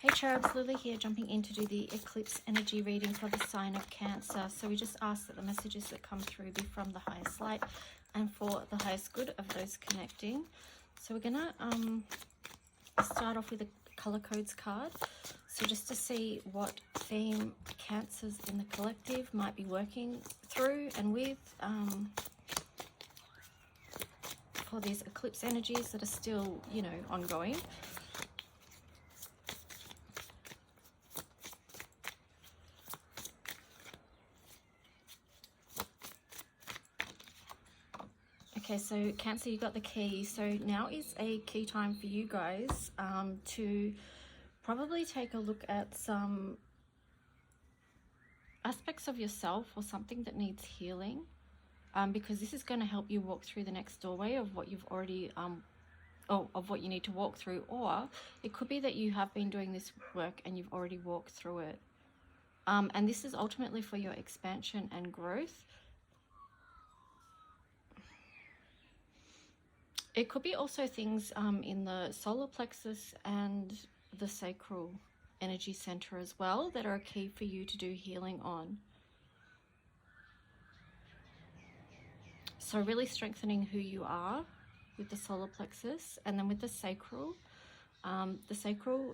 Hey cherubs, Lily here, jumping in to do the eclipse energy reading for the sign of Cancer. So we just ask that the messages that come through be from the highest light and for the highest good of those connecting. So we're gonna start off with a color codes card. So just to see what theme Cancers in the collective might be working through and with for these eclipse energies that are still, you know, ongoing. Okay, so Cancer, you got the key. So now is a key time for you guys to probably take a look at some aspects of yourself or something that needs healing, because this is going to help you walk through the next doorway of what you've already of what you need to walk through, or it could be that you have been doing this work and you've already walked through it, and this is ultimately for your expansion and growth. It could be also things in the solar plexus and the sacral energy center as well that are a key for you to do healing on. So really strengthening who you are with the solar plexus, and then with the sacral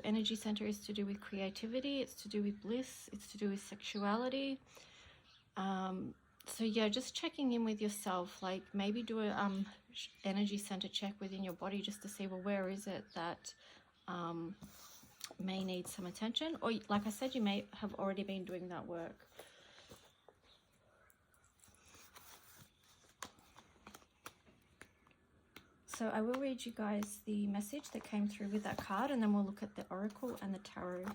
energy center is to do with creativity, it's to do with bliss, it's to do with sexuality. So yeah, just checking in with yourself, like maybe do a energy center check within your body just to see, well, where is it that may need some attention, or like I said, you may have already been doing that work. So I will read you guys the message that came through with that card, and then we'll look at the oracle and the tarot.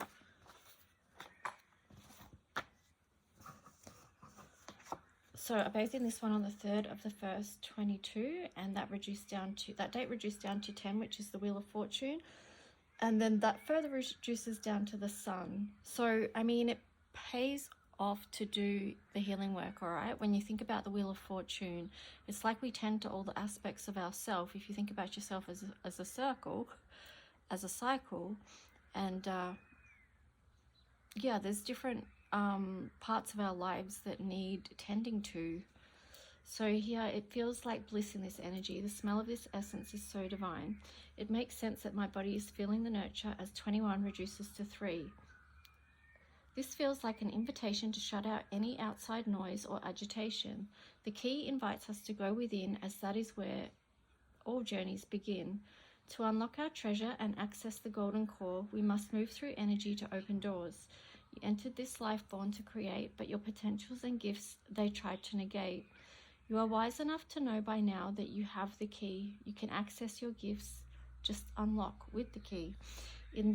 So I based in this one on the 3rd of the 1st, 22, and that date reduced down to 10, which is the Wheel of Fortune, and then that further reduces down to the Sun. So I mean, it pays off to do the healing work, all right? When you think about the Wheel of Fortune, it's like we tend to all the aspects of ourself. If you think about yourself as a circle, as a cycle, and yeah, there's different parts of our lives that need tending to. So here it feels like bliss in this energy. The smell of this essence is so divine. It makes sense that my body is feeling the nurture as 21 reduces to 3. This feels like an invitation to shut out any outside noise or agitation. The key invites us to go within, as that is where all journeys begin. To unlock our treasure and access the golden core, we must move through energy to open doors. You entered this life born to create, but your potentials and gifts they tried to negate. You are wise enough to know by now that you have the key. You can access your gifts, just unlock with the key. It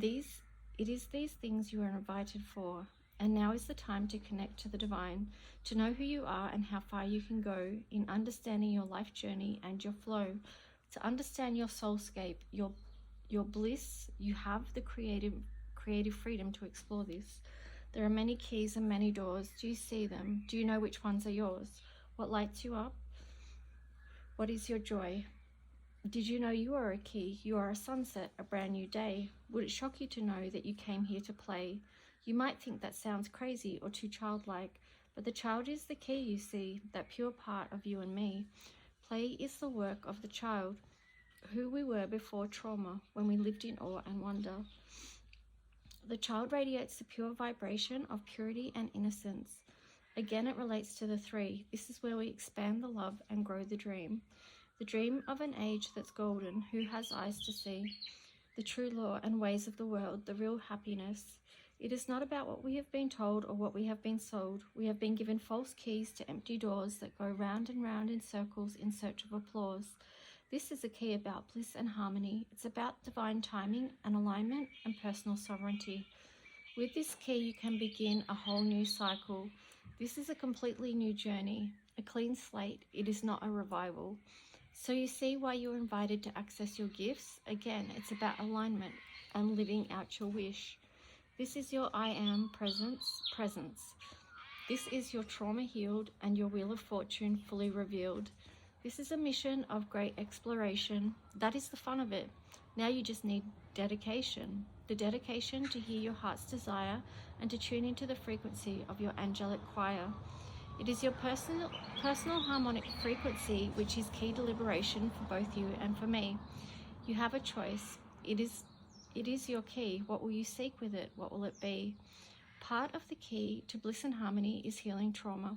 is these things you are invited for, and now is the time to connect to the divine, to know who you are and how far you can go in understanding your life journey and your flow, to understand your soulscape, your bliss. You have the creative freedom to explore this. There are many keys and many doors. Do you see them? Do you know which ones are yours? What lights you up? What is your joy? Did you know you are a key? You are a sunset, a brand new day. Would it shock you to know that you came here to play? You might think that sounds crazy or too childlike, but the child is the key, you see, that pure part of you and me. Play is the work of the child, who we were before trauma, when we lived in awe and wonder. The child radiates the pure vibration of purity and innocence. Again, it relates to the 3. This is where we expand the love and grow the dream of an age that's golden, who has eyes to see the true law and ways of the world, the real happiness. It is not about what we have been told or what we have been sold. We have been given false keys to empty doors that go round and round in circles in search of applause. This is a key about bliss and harmony. It's about divine timing and alignment and personal sovereignty. With this key, you can begin a whole new cycle. This is a completely new journey, a clean slate. It is not a revival. So you see why you're invited to access your gifts. Again, it's about alignment and living out your wish. This is your I am presence. This is your trauma healed and your Wheel of Fortune fully revealed. This is a mission of great exploration. That is the fun of it. Now you just need dedication. The dedication to hear your heart's desire and to tune into the frequency of your angelic choir. It is your personal harmonic frequency which is key to liberation for both you and for me. You have a choice. It is your key. What will you seek with it? What will it be? Part of the key to bliss and harmony is healing trauma.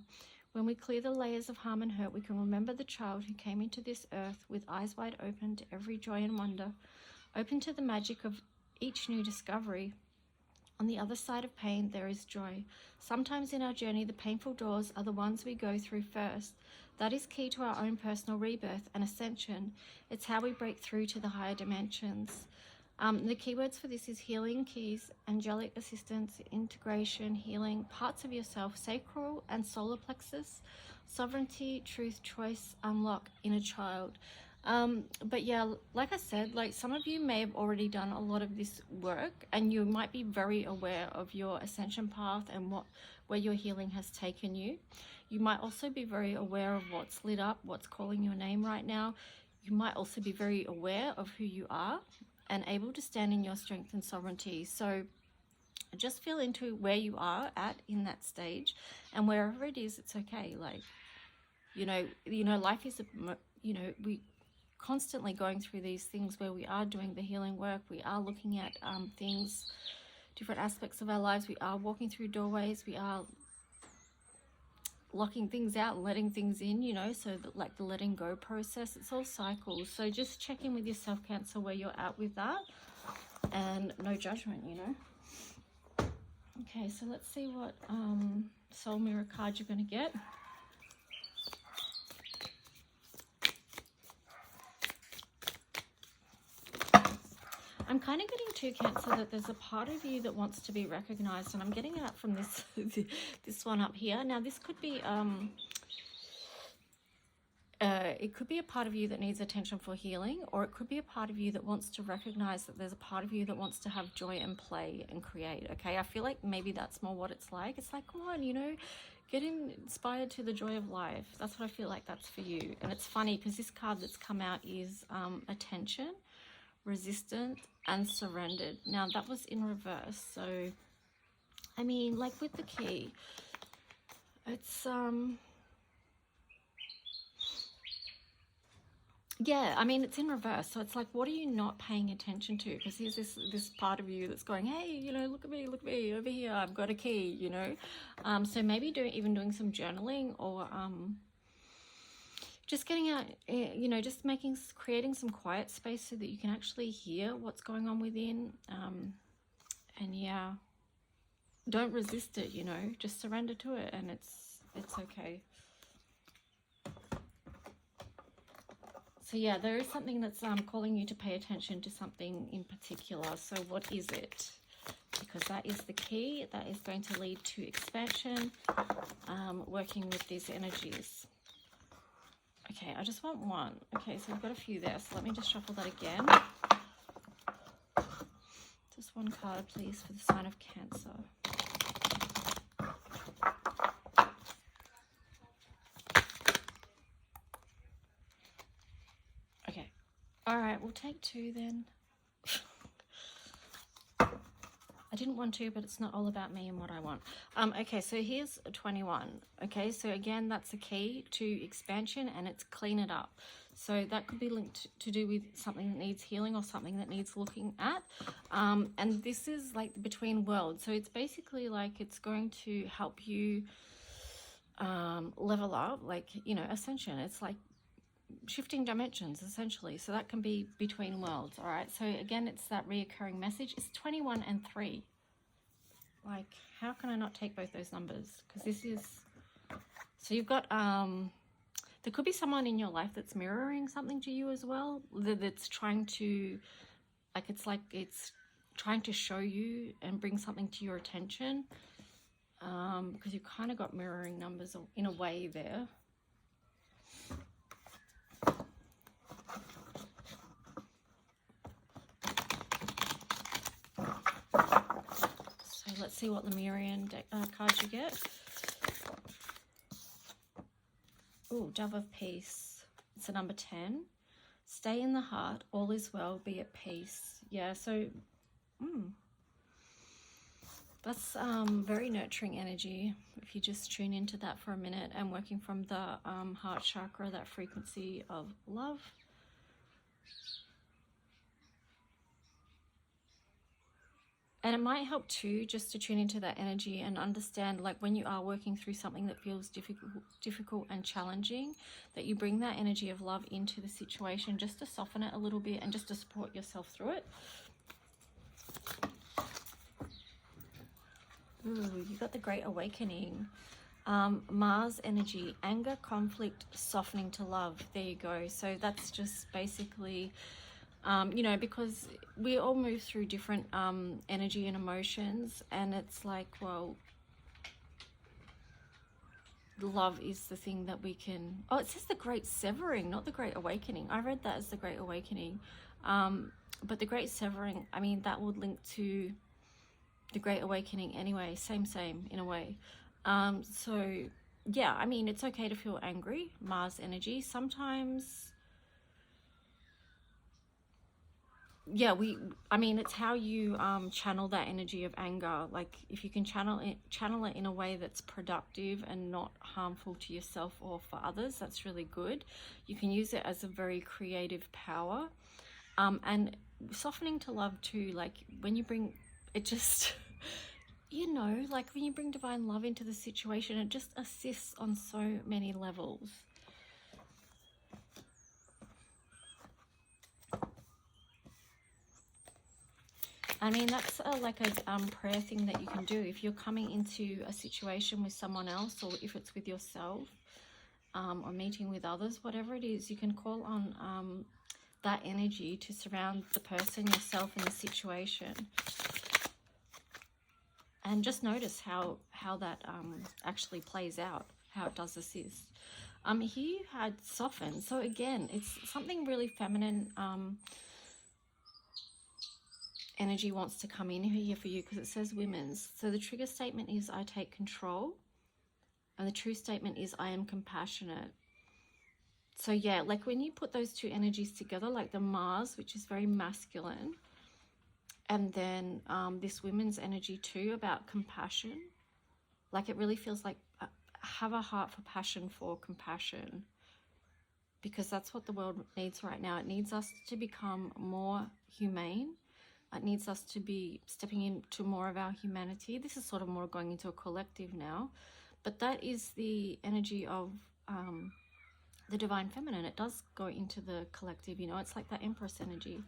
When we clear the layers of harm and hurt, we can remember the child who came into this earth with eyes wide open to every joy and wonder, open to the magic of each new discovery. On the other side of pain, there is joy. Sometimes in our journey, the painful doors are the ones we go through first. That is key to our own personal rebirth and ascension. It's how we break through to the higher dimensions. The keywords for this is healing, keys, angelic assistance, integration, healing, parts of yourself, sacral and solar plexus, sovereignty, truth, choice, unlock, inner child. But yeah, like I said, like some of you may have already done a lot of this work, and you might be very aware of your ascension path and where your healing has taken you. You might also be very aware of what's lit up, what's calling your name right now. You might also be very aware of who you are and able to stand in your strength and sovereignty. So just feel into where you are at in that stage, and wherever it is, it's okay. Like, you know, life is, we constantly going through these things where we are doing the healing work. We are looking at things, different aspects of our lives. We are walking through doorways. We are locking things out and letting things in, you know, so that, like the letting go process, it's all cycles. So just check in with yourself, Cancer, where you're at with that, and no judgment, you know. Okay, so let's see what soul mirror card you're going to get. I'm kind of getting too, Cancer, that there's a part of you that wants to be recognized, and I'm getting it up from this this one up here. Now this could be it could be a part of you that needs attention for healing, or it could be a part of you that wants to recognize that there's a part of you that wants to have joy and play and create. Okay, I feel like maybe that's more what it's like. It's like, come on, you know, get inspired to the joy of life. That's what I feel like that's for you. And it's funny because this card that's come out is attention, resistant, and surrendered. Now that was in reverse, so I mean, like with the key, it's yeah, I mean, it's in reverse, so it's like, what are you not paying attention to? Because here's this part of you that's going, hey, you know, look at me over here, I've got a key, you know. So maybe even doing some journaling, or just getting out, you know, just creating some quiet space so that you can actually hear what's going on within. And yeah, don't resist it, you know, just surrender to it, and it's okay. So yeah, there is something that's calling you to pay attention to something in particular. So what is it? Because that is the key. That is going to lead to expansion, working with these energies. Okay, I just want one. Okay, so we've got a few there. So let me just shuffle that again. Just one card, please, for the sign of Cancer. Okay. All right, we'll take two then. I didn't want to, but it's not all about me and what I want. Okay, so here's 21. Okay, so again, that's a key to expansion, and it's clean it up. So that could be linked to do with something that needs healing or something that needs looking at. And this is like the between worlds. So it's basically like it's going to help you level up, like, you know, ascension. It's like shifting dimensions essentially, so that can be between worlds. All right, so again, it's that reoccurring message. It's 21 and 3. Like, how can I not take both those numbers? Because this is, so you've got there could be someone in your life that's mirroring something to you as well, that's trying to, it's trying to show you and bring something to your attention, because you've kind of got mirroring numbers in a way there. Let's see what Lemurian cards you get. Oh, Dove of Peace. It's a number 10. Stay in the heart. All is well. Be at peace. Yeah, so that's very nurturing energy. If you just tune into that for a minute and working from the heart chakra, that frequency of love. And it might help too, just to tune into that energy and understand, like when you are working through something that feels difficult and challenging, that you bring that energy of love into the situation just to soften it a little bit and just to support yourself through it. Ooh, you got the Great Awakening. Mars energy, anger, conflict, softening to love. There you go. So that's just basically, you know, because we all move through different energy and emotions, and it's like, well, love is the thing that we can... Oh, it says the Great Severing, not the Great Awakening. I read that as the Great Awakening. But the Great Severing, I mean, that would link to the Great Awakening anyway. Same in a way. So yeah, I mean, it's okay to feel angry. Mars energy. Sometimes, yeah, I mean, it's how you channel that energy of anger. Like if you can channel it in a way that's productive and not harmful to yourself or for others, that's really good. You can use it as a very creative power. And softening to love too, like when you bring it, just you know, like when you bring divine love into the situation, it just assists on so many levels. I mean, that's like a prayer thing that you can do if you're coming into a situation with someone else, or if it's with yourself, or meeting with others, whatever it is, you can call on that energy to surround the person, yourself, and the situation. And just notice how that actually plays out, how it does assist. Here you had soften. So again, it's something really feminine energy wants to come in here for you, because it says women's. So the trigger statement is I take control. And the true statement is I am compassionate. So yeah, like when you put those two energies together, like the Mars, which is very masculine, and then this women's energy too about compassion, like it really feels like have a heart for passion, for compassion, because that's what the world needs right now. It needs us to become more humane. It needs us to be stepping into more of our humanity. This is sort of more going into a collective now, but that is the energy of the divine feminine. It does go into the collective, you know, it's like that Empress energy.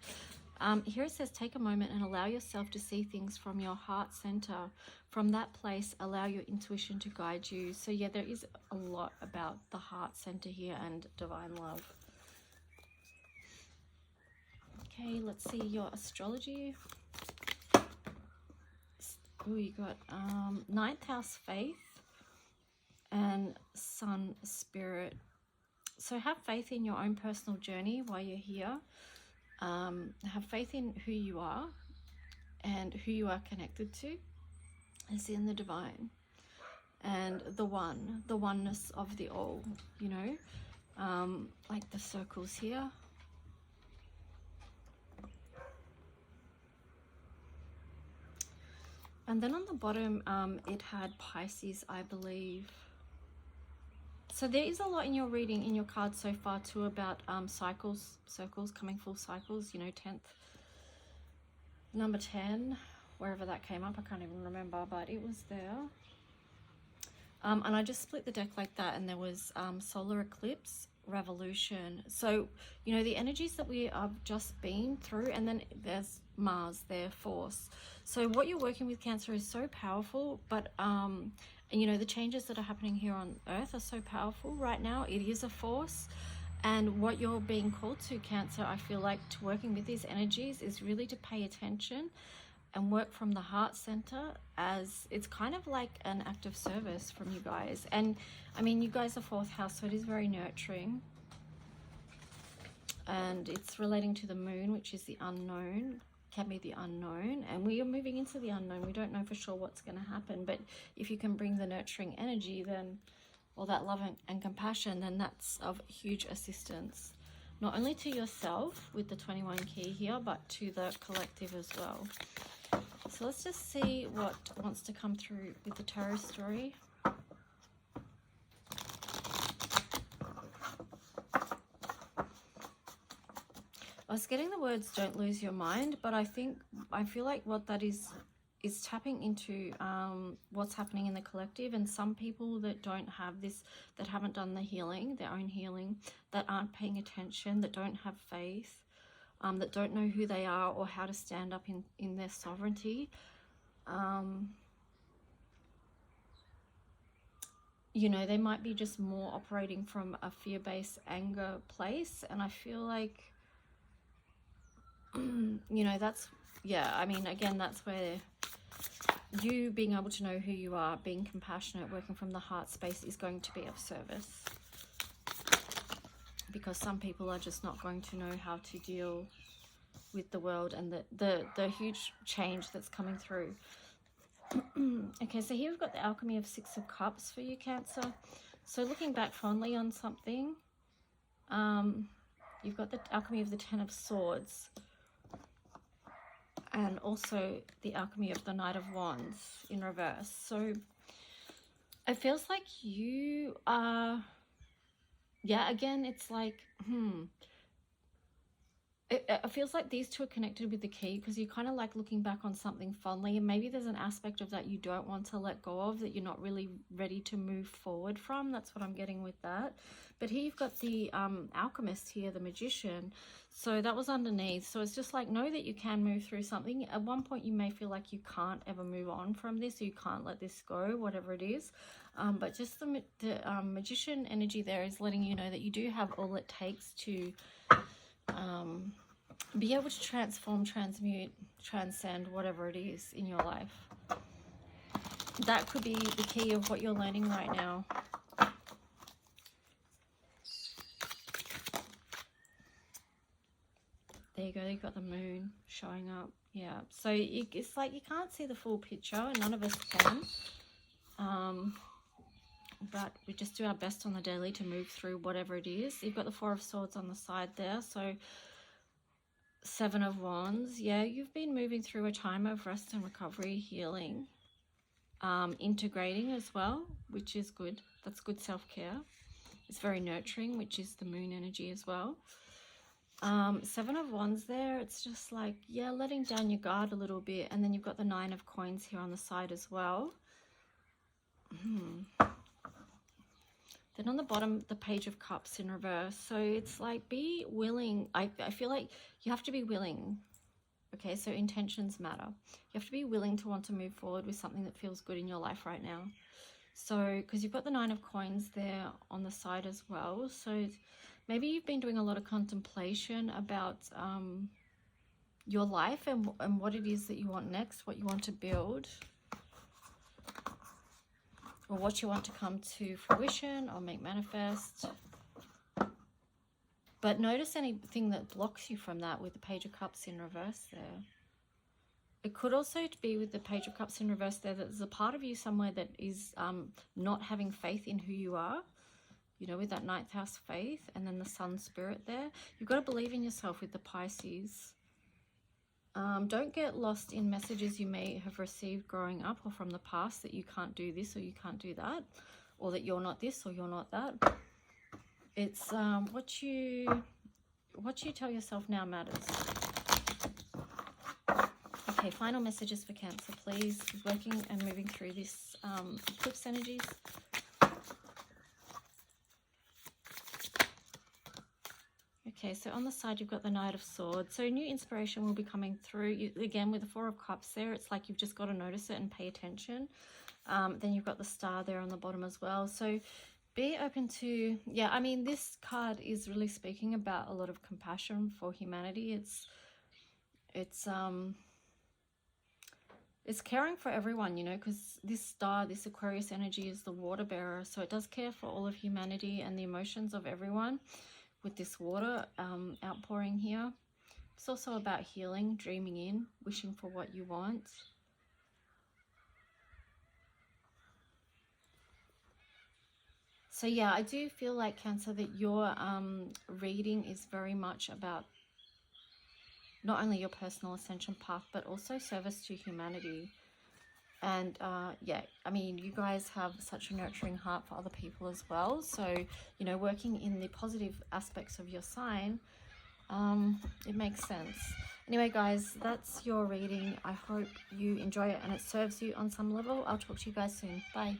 Here it says, take a moment and allow yourself to see things from your heart center. From that place, allow your intuition to guide you. So yeah, there is a lot about the heart center here and divine love. Okay, let's see your astrology. Oh, you got 9th house faith and sun spirit. So have faith in your own personal journey while you're here. Have faith in who you are and who you are connected to, as in the divine and the oneness of the all, you know, like the circles here. And then on the bottom, it had Pisces, I believe. So there is a lot in your reading, in your cards so far too, about circles coming full cycles, you know, 10th, number 10, wherever that came up, I can't even remember, but it was there. And I just split the deck like that, and there was solar eclipse, revolution. So, you know, the energies that we have just been through, and then there's Mars, their force. So what you're working with, Cancer, is so powerful, but and you know, the changes that are happening here on Earth are so powerful right now. It is a force. And what you're being called to, Cancer, I feel like, to working with these energies is really to pay attention and work from the heart center, as it's kind of like an act of service from you guys. And I mean, you guys are 4th house, so it is very nurturing. And it's relating to the moon, which is the unknown. Can be the unknown, and we are moving into the unknown. We don't know for sure what's going to happen, but if you can bring the nurturing energy, then, or that love and compassion, then that's of huge assistance. not only to yourself with the 21 key here, but to the collective as well. So let's just see what wants to come through with the tarot story. I was getting the words "don't lose your mind," but I feel like what that is tapping into what's happening in the collective, and some people that don't have this, that haven't done the healing, their own healing, that aren't paying attention, that don't have faith, that don't know who they are or how to stand up in their sovereignty. You know, they might be just more operating from a fear-based anger place, and I feel like, you know, that's, yeah, I mean, again, that's where you being able to know who you are, being compassionate, working from the heart space is going to be of service, because some people are just not going to know how to deal with the world and the huge change that's coming through. Okay, so here we've got the alchemy of 6 of Cups for you, Cancer. So looking back fondly on something, you've got the alchemy of the 10 of Swords, and also the alchemy of the Knight of Wands in reverse. So it feels like you are, yeah, again, it's like, it feels like these two are connected with the key, because you're kind of like looking back on something fondly, and maybe there's an aspect of that you don't want to let go of, that you're not really ready to move forward from. That's what I'm getting with that. But here you've got the alchemist here, the magician. So that was underneath. So it's just like, know that you can move through something. At one point you may feel like you can't ever move on from this, or you can't let this go, whatever it is. But just the magician energy there is letting you know that you do have all it takes to be able to transform, transmute, transcend whatever it is in your life. That could be the key of what you're learning right now. There you go, you've got the moon showing up. Yeah, so it's like you can't see the full picture, and none of us can. But we just do our best on the daily to move through whatever it is. You've got the 4 of Swords on the side there, so 7 of Wands. Yeah, you've been moving through a time of rest and recovery, healing, integrating as well, which is good. That's good self-care. It's very nurturing, which is the moon energy as well. 7 of Wands there, it's just like, yeah, letting down your guard a little bit. And then you've got the 9 of Coins here on the side as well. Then on the bottom, the Page of Cups in reverse. So it's like, be willing. I feel like you have to be willing. Okay, so intentions matter. You have to be willing to want to move forward with something that feels good in your life right now. So, because you've got the 9 of Coins there on the side as well. So maybe you've been doing a lot of contemplation about your life and what it is that you want next, what you want to build, or what you want to come to fruition or make manifest. But notice anything that blocks you from that with the Page of Cups in reverse there. It could also be with the Page of Cups in reverse there, that there's a part of you somewhere that is not having faith in who you are. You know, with that 9th house faith, and then the Sun spirit there. You've got to believe in yourself with the Pisces. Don't get lost in messages you may have received growing up or from the past, that you can't do this or you can't do that, or that you're not this or you're not that. It's what you tell yourself now matters. Okay, final messages for Cancer, please. Working and moving through this eclipse energies. Okay, so on the side you've got the Knight of Swords. So new inspiration will be coming through. Again, with the 4 of Cups there, it's like you've just got to notice it and pay attention. Then you've got the Star there on the bottom as well. So be open to, yeah, I mean, this card is really speaking about a lot of compassion for humanity. It's caring for everyone, you know, because this star, this Aquarius energy is the water bearer. So it does care for all of humanity and the emotions of everyone. With this water outpouring here. It's also about healing, dreaming in, wishing for what you want. So yeah, I do feel like, Cancer, that your reading is very much about not only your personal ascension path, but also service to humanity. And yeah, I mean, you guys have such a nurturing heart for other people as well. So, you know, working in the positive aspects of your sign, it makes sense. Anyway, guys, that's your reading. I hope you enjoy it and it serves you on some level. I'll talk to you guys soon. Bye.